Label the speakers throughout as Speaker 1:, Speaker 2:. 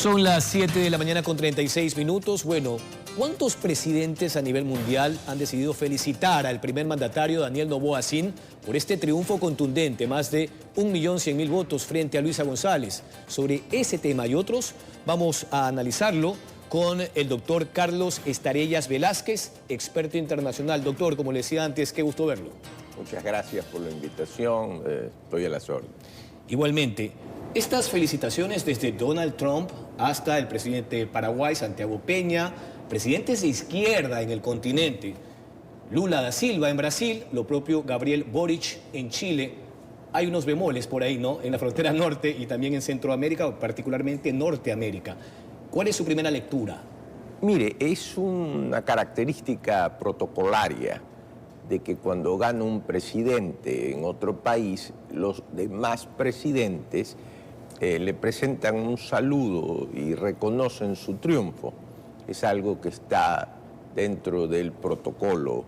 Speaker 1: Son las 7 de la mañana con 36 minutos. Bueno, ¿cuántos presidentes a nivel mundial han decidido felicitar al primer mandatario Daniel Noboa Sin por este triunfo contundente, más de 1.100.000 votos frente a Luisa González? Sobre ese tema y otros vamos a analizarlo con el doctor Carlos Estarellas Velázquez, experto internacional. Doctor, como le decía antes, qué gusto verlo.
Speaker 2: Muchas gracias por la invitación, estoy a las órdenes.
Speaker 1: Igualmente, estas felicitaciones desde Donald Trump hasta el presidente de Paraguay, Santiago Peña, presidentes de izquierda en el continente, Lula da Silva en Brasil, lo propio Gabriel Boric en Chile. Hay unos bemoles por ahí, ¿no? En la frontera norte y también en Centroamérica, particularmente Norteamérica. ¿Cuál es su primera lectura?
Speaker 2: Mire, es una característica protocolaria de que cuando gana un presidente en otro país, los demás presidentes le presentan un saludo y reconocen su triunfo. Es algo que está dentro del protocolo.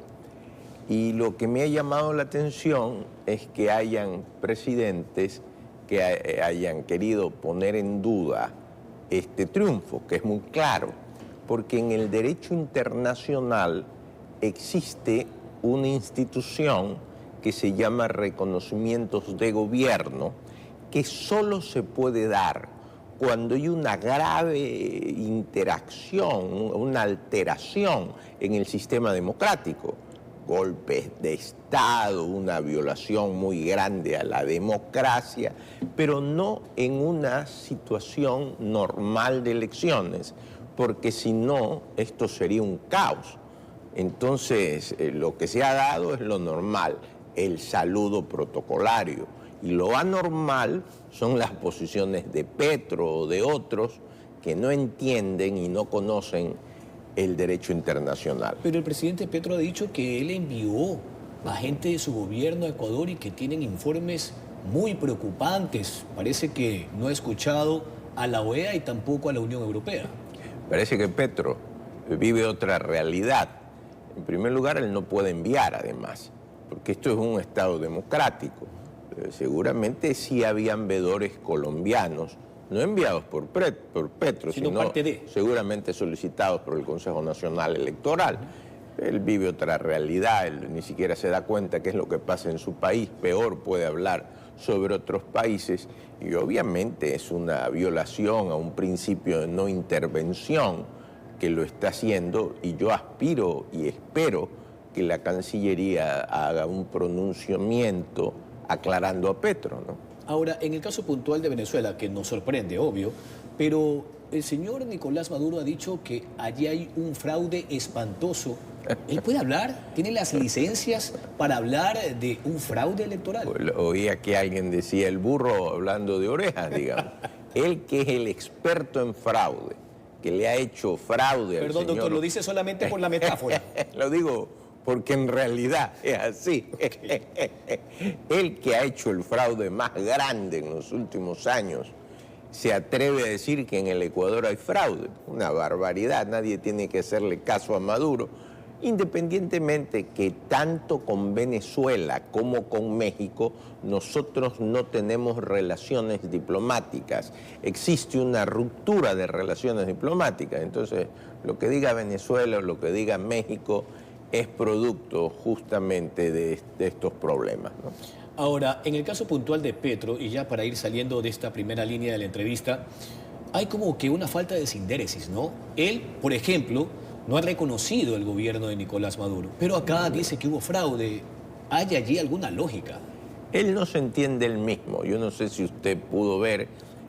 Speaker 2: Y lo que me ha llamado la atención es que hayan presidentes que hayan querido poner en duda este triunfo, que es muy claro, porque en el derecho internacional existe una institución que se llama reconocimientos de gobierno, que solo se puede dar cuando hay una grave interacción, una alteración en el sistema democrático, golpes de Estado, una violación muy grande a la democracia, pero no en una situación normal de elecciones, porque si no, esto sería un caos. Entonces, lo que se ha dado es lo normal, el saludo protocolario. Y lo anormal son las posiciones de Petro o de otros que no entienden y no conocen el derecho internacional.
Speaker 1: Pero el presidente Petro ha dicho que él envió a gente de su gobierno a Ecuador y que tienen informes muy preocupantes. Parece que no ha escuchado a la OEA y tampoco a la Unión Europea.
Speaker 2: Parece que Petro vive otra realidad. En primer lugar, él no puede enviar, además, porque esto es un Estado democrático. Seguramente sí habían veedores colombianos, no enviados por Petro, sino
Speaker 1: parte de...
Speaker 2: seguramente solicitados por el Consejo Nacional Electoral. Él vive otra realidad, él ni siquiera se da cuenta qué es lo que pasa en su país, peor puede hablar sobre otros países, y obviamente es una violación a un principio de no intervención que lo está haciendo, y yo aspiro y espero que la Cancillería haga un pronunciamiento aclarando a Petro, ¿no?
Speaker 1: Ahora, en el caso puntual de Venezuela, que nos sorprende, obvio, pero el señor Nicolás Maduro ha dicho que allí hay un fraude espantoso. ¿Él puede hablar? ¿Tiene las licencias para hablar de un fraude electoral?
Speaker 2: Oía que alguien decía el burro hablando de orejas, digamos. Él, que es el experto en fraude, que le ha hecho fraude al señor...
Speaker 1: Perdón, doctor, lo dice solamente por la metáfora.
Speaker 2: Lo digo porque en realidad es así. Okay. Él, que ha hecho el fraude más grande en los últimos años, se atreve a decir que en el Ecuador hay fraude. Una barbaridad, nadie tiene que hacerle caso a Maduro, independientemente que tanto con Venezuela como con México nosotros no tenemos relaciones diplomáticas. Existe una ruptura de relaciones diplomáticas. Entonces, lo que diga Venezuela o lo que diga México es producto justamente de estos problemas, ¿no?
Speaker 1: Ahora, en el caso puntual de Petro, y ya para ir saliendo de esta primera línea de la entrevista, hay como que una falta de sindéresis, ¿no? Él, por ejemplo, no ha reconocido el gobierno de Nicolás Maduro, pero acá dice que hubo fraude. ¿Hay allí alguna lógica?
Speaker 2: Él no se entiende él mismo. Yo no sé si usted pudo ver,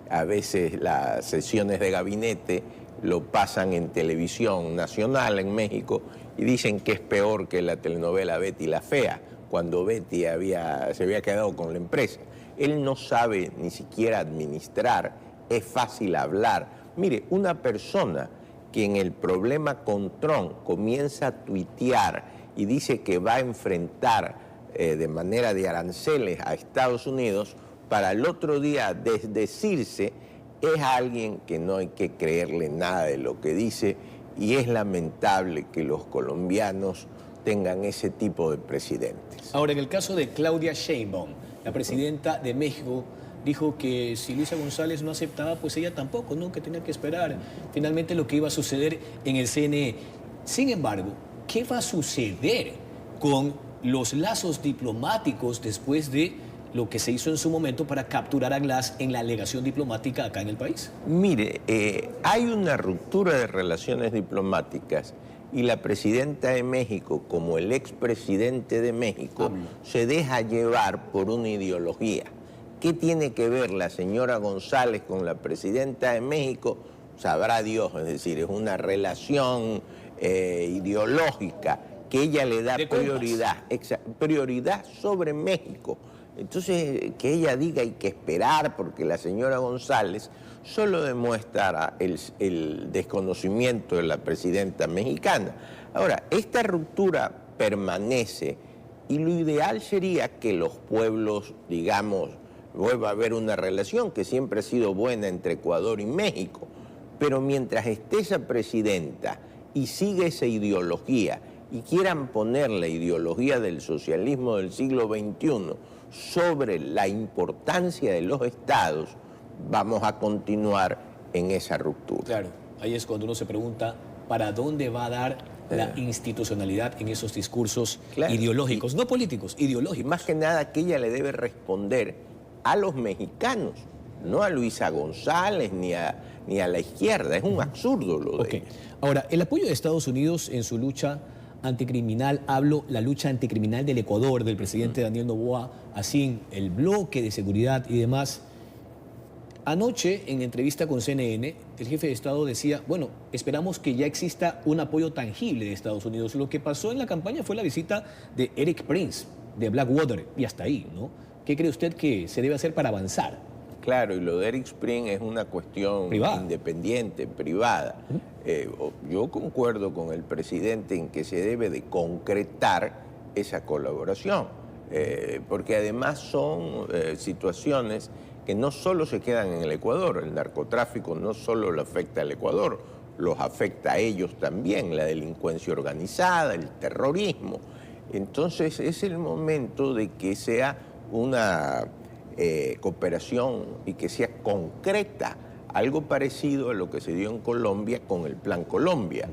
Speaker 2: a veces las sesiones de gabinete lo pasan en televisión nacional en México y dicen que es peor que la telenovela Betty la Fea, cuando Betty se había quedado con la empresa. Él no sabe ni siquiera administrar, es fácil hablar. Mire, una persona que en el problema con Trump comienza a tuitear y dice que va a enfrentar de manera de aranceles a Estados Unidos, para el otro día desdecirse, es alguien que no hay que creerle nada de lo que dice, y es lamentable que los colombianos tengan ese tipo de presidentes.
Speaker 1: Ahora, en el caso de Claudia Sheinbaum, la presidenta de México, dijo que si Luisa González no aceptaba, pues ella tampoco, ¿no? Que tenía que esperar finalmente lo que iba a suceder en el CNE. Sin embargo, ¿qué va a suceder con los lazos diplomáticos después de lo que se hizo en su momento para capturar a Glass en la legación diplomática acá en el país?
Speaker 2: Mire, hay una ruptura de relaciones diplomáticas y la presidenta de México, como el expresidente de México, se deja llevar por una ideología. ¿Qué tiene que ver la señora González con la presidenta de México? Sabrá Dios, es decir, es una relación ideológica que ella le da prioridad sobre México. Entonces, que ella diga hay que esperar porque la señora González solo demuestra el desconocimiento de la presidenta mexicana. Ahora, esta ruptura permanece y lo ideal sería que los pueblos, digamos, vuelva a haber una relación que siempre ha sido buena entre Ecuador y México, pero mientras esté esa presidenta y sigue esa ideología y quieran poner la ideología del socialismo del siglo XXI sobre la importancia de los estados, vamos a continuar en esa ruptura.
Speaker 1: Claro, ahí es cuando uno se pregunta para dónde va a dar la institucionalidad en esos discursos ideológicos, no políticos, ideológicos.
Speaker 2: Y más que nada que ella le debe responder a los mexicanos, no a Luisa González ni a la izquierda. Es un absurdo lo de ella.
Speaker 1: Ahora, el apoyo de Estados Unidos en su lucha anticriminal, hablo la lucha anticriminal del Ecuador, del presidente Daniel Noboa, así el bloque de seguridad y demás. Anoche, en entrevista con CNN, el jefe de Estado decía, bueno, esperamos que ya exista un apoyo tangible de Estados Unidos. Lo que pasó en la campaña fue la visita de Eric Prince, de Blackwater, y hasta ahí, ¿no? ¿Qué cree usted que se debe hacer para avanzar?
Speaker 2: Claro, y lo de Eric Prince es una cuestión independiente, privada. Yo concuerdo con el presidente en que se debe de concretar esa colaboración, porque además son situaciones que no solo se quedan en el Ecuador. El narcotráfico no solo le afecta al Ecuador, los afecta a ellos también, la delincuencia organizada, el terrorismo. Entonces es el momento de que sea una cooperación y que sea concreta, algo parecido a lo que se dio en Colombia con el Plan Colombia.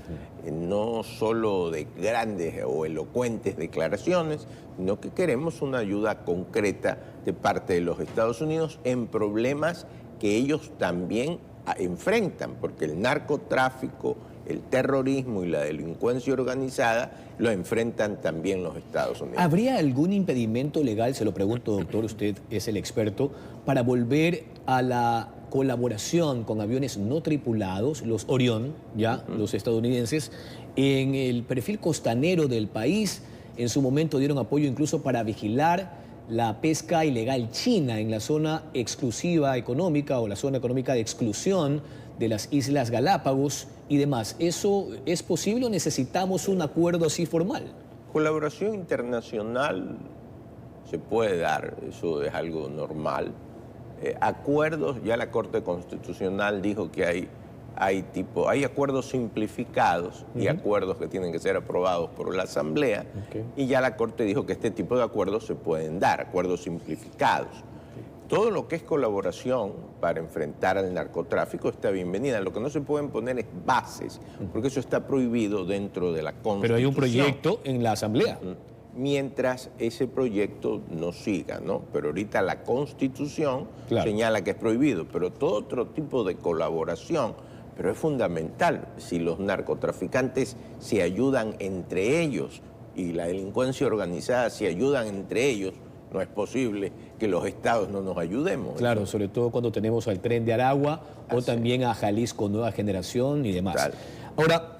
Speaker 2: No solo de grandes o elocuentes declaraciones, sino que queremos una ayuda concreta de parte de los Estados Unidos en problemas que ellos también enfrentan, porque el narcotráfico, el terrorismo y la delincuencia organizada lo enfrentan también los Estados Unidos.
Speaker 1: ¿Habría algún impedimento legal, se lo pregunto, doctor, usted es el experto, para volver a la colaboración con aviones no tripulados, los Orión, ya, los estadounidenses, en el perfil costanero del país? En su momento dieron apoyo incluso para vigilar la pesca ilegal china en la zona exclusiva económica o la zona económica de exclusión de las Islas Galápagos y demás. ¿Eso es posible o necesitamos un acuerdo así formal?
Speaker 2: Colaboración internacional se puede dar, eso es algo normal. Acuerdos, ya la Corte Constitucional dijo que hay acuerdos simplificados y acuerdos que tienen que ser aprobados por la Asamblea, y ya la Corte dijo que este tipo de acuerdos se pueden dar, acuerdos simplificados. Todo lo que es colaboración para enfrentar al narcotráfico está bienvenida. Lo que no se pueden poner es bases, porque eso está prohibido dentro de la Constitución.
Speaker 1: Pero hay un proyecto en la Asamblea.
Speaker 2: Mientras ese proyecto no siga, ¿no? Pero ahorita la Constitución señala que es prohibido, pero todo otro tipo de colaboración, pero es fundamental. Si los narcotraficantes se ayudan entre ellos y la delincuencia organizada se ayudan entre ellos, no es posible que los estados no nos ayudemos.
Speaker 1: Claro, sobre todo cuando tenemos al Tren de Aragua o también a Jalisco Nueva Generación y demás. Claro. Ahora,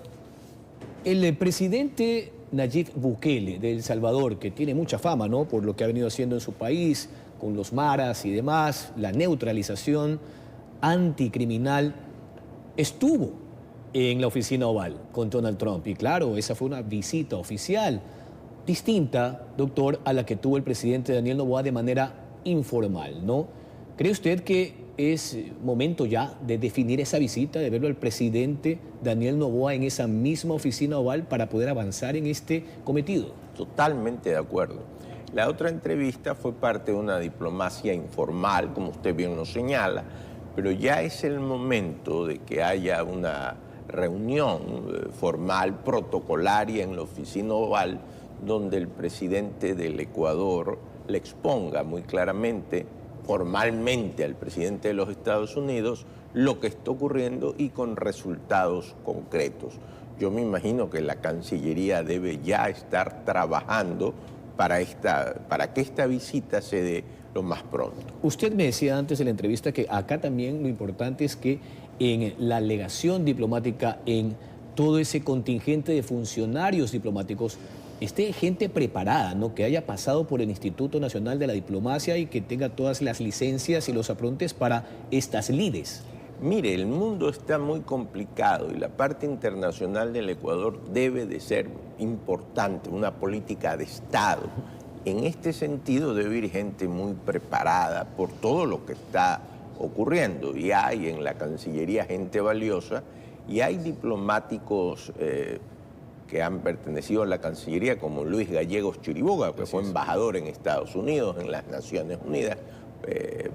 Speaker 1: el presidente Nayib Bukele de El Salvador, que tiene mucha fama, ¿no?, por lo que ha venido haciendo en su país, con los maras y demás, la neutralización anticriminal, estuvo en la oficina oval con Donald Trump. Y claro, esa fue una visita oficial distinta, doctor, a la que tuvo el presidente Daniel Noboa de manera informal, ¿no? ¿Cree usted que es momento ya de definir esa visita, de verlo al presidente Daniel Noboa en esa misma oficina oval para poder avanzar en este cometido?
Speaker 2: Totalmente de acuerdo. La otra entrevista fue parte de una diplomacia informal, como usted bien lo señala, pero ya es el momento de que haya una reunión formal, protocolaria en la oficina oval, donde el presidente del Ecuador le exponga muy claramente, formalmente al presidente de los Estados Unidos, lo que está ocurriendo y con resultados concretos. Yo me imagino que la Cancillería debe ya estar trabajando para que esta visita se dé lo más pronto.
Speaker 1: Usted me decía antes de la entrevista que acá también lo importante es que en la legación diplomática, en todo ese contingente de funcionarios diplomáticos, esté gente preparada, ¿no? Que haya pasado por el Instituto Nacional de la Diplomacia y que tenga todas las licencias y los aprontes para estas lides.
Speaker 2: Mire, el mundo está muy complicado y la parte internacional del Ecuador debe de ser importante, una política de Estado. En este sentido debe ir gente muy preparada por todo lo que está ocurriendo. Y hay en la Cancillería gente valiosa y hay diplomáticos que han pertenecido a la Cancillería, como Luis Gallegos Chiriboga, que fue embajador en Estados Unidos, en las Naciones Unidas,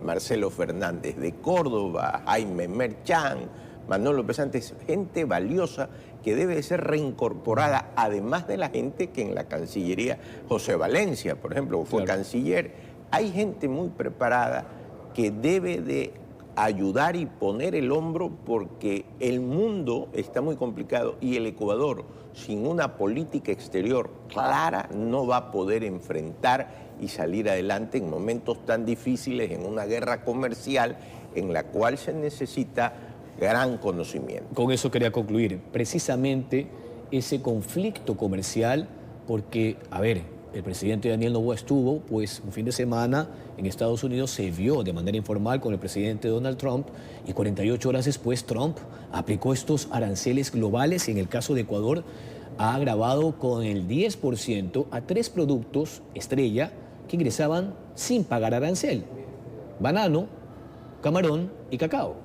Speaker 2: Marcelo Fernández de Córdoba, Jaime Merchán, Manolo Pesantes, gente valiosa que debe ser reincorporada, además de la gente que en la Cancillería, José Valencia, por ejemplo, fue canciller. Hay gente muy preparada que debe de ayudar y poner el hombro porque el mundo está muy complicado y el Ecuador, sin una política exterior clara, no va a poder enfrentar y salir adelante en momentos tan difíciles, en una guerra comercial en la cual se necesita gran conocimiento.
Speaker 1: Con eso quería concluir, precisamente ese conflicto comercial, porque, a ver, el presidente Daniel Noboa estuvo, pues, un fin de semana en Estados Unidos, se vio de manera informal con el presidente Donald Trump y 48 horas después Trump aplicó estos aranceles globales y en el caso de Ecuador ha agravado con el 10% a 3 productos estrella que ingresaban sin pagar arancel: banano, camarón y cacao.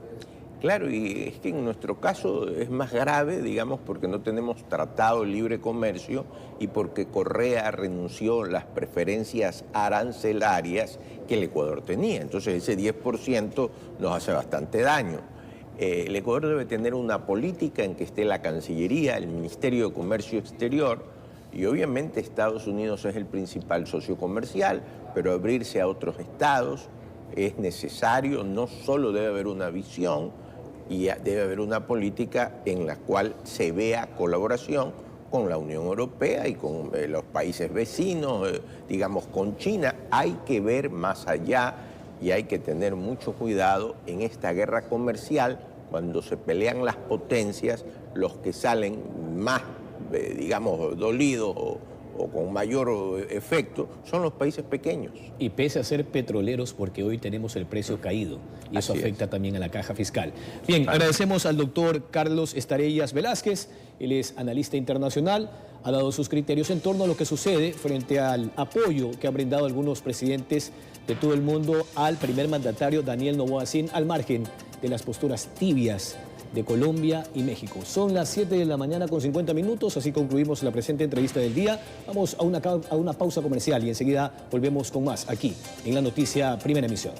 Speaker 2: Claro, y es que en nuestro caso es más grave, digamos, porque no tenemos tratado de libre comercio y porque Correa renunció a las preferencias arancelarias que el Ecuador tenía. Entonces ese 10% nos hace bastante daño. El Ecuador debe tener una política en que esté la Cancillería, el Ministerio de Comercio Exterior, y obviamente Estados Unidos es el principal socio comercial, pero abrirse a otros estados es necesario. No solo debe haber una visión, y debe haber una política en la cual se vea colaboración con la Unión Europea y con los países vecinos, digamos con China. Hay que ver más allá y hay que tener mucho cuidado en esta guerra comercial. Cuando se pelean las potencias, los que salen más, digamos, dolidos o con mayor efecto, son los países pequeños.
Speaker 1: Y pese a ser petroleros, porque hoy tenemos el precio caído, y eso afecta también a la caja fiscal. Bien, agradecemos al doctor Carlos Estarellas Velázquez, él es analista internacional, ha dado sus criterios en torno a lo que sucede frente al apoyo que han brindado algunos presidentes de todo el mundo al primer mandatario Daniel Noboa Sin, al margen de las posturas tibias de Colombia y México. Son las 7 de la mañana con 50 minutos, así concluimos la presente entrevista del día. Vamos a una pausa comercial y enseguida volvemos con más aquí en La Noticia Primera Emisión.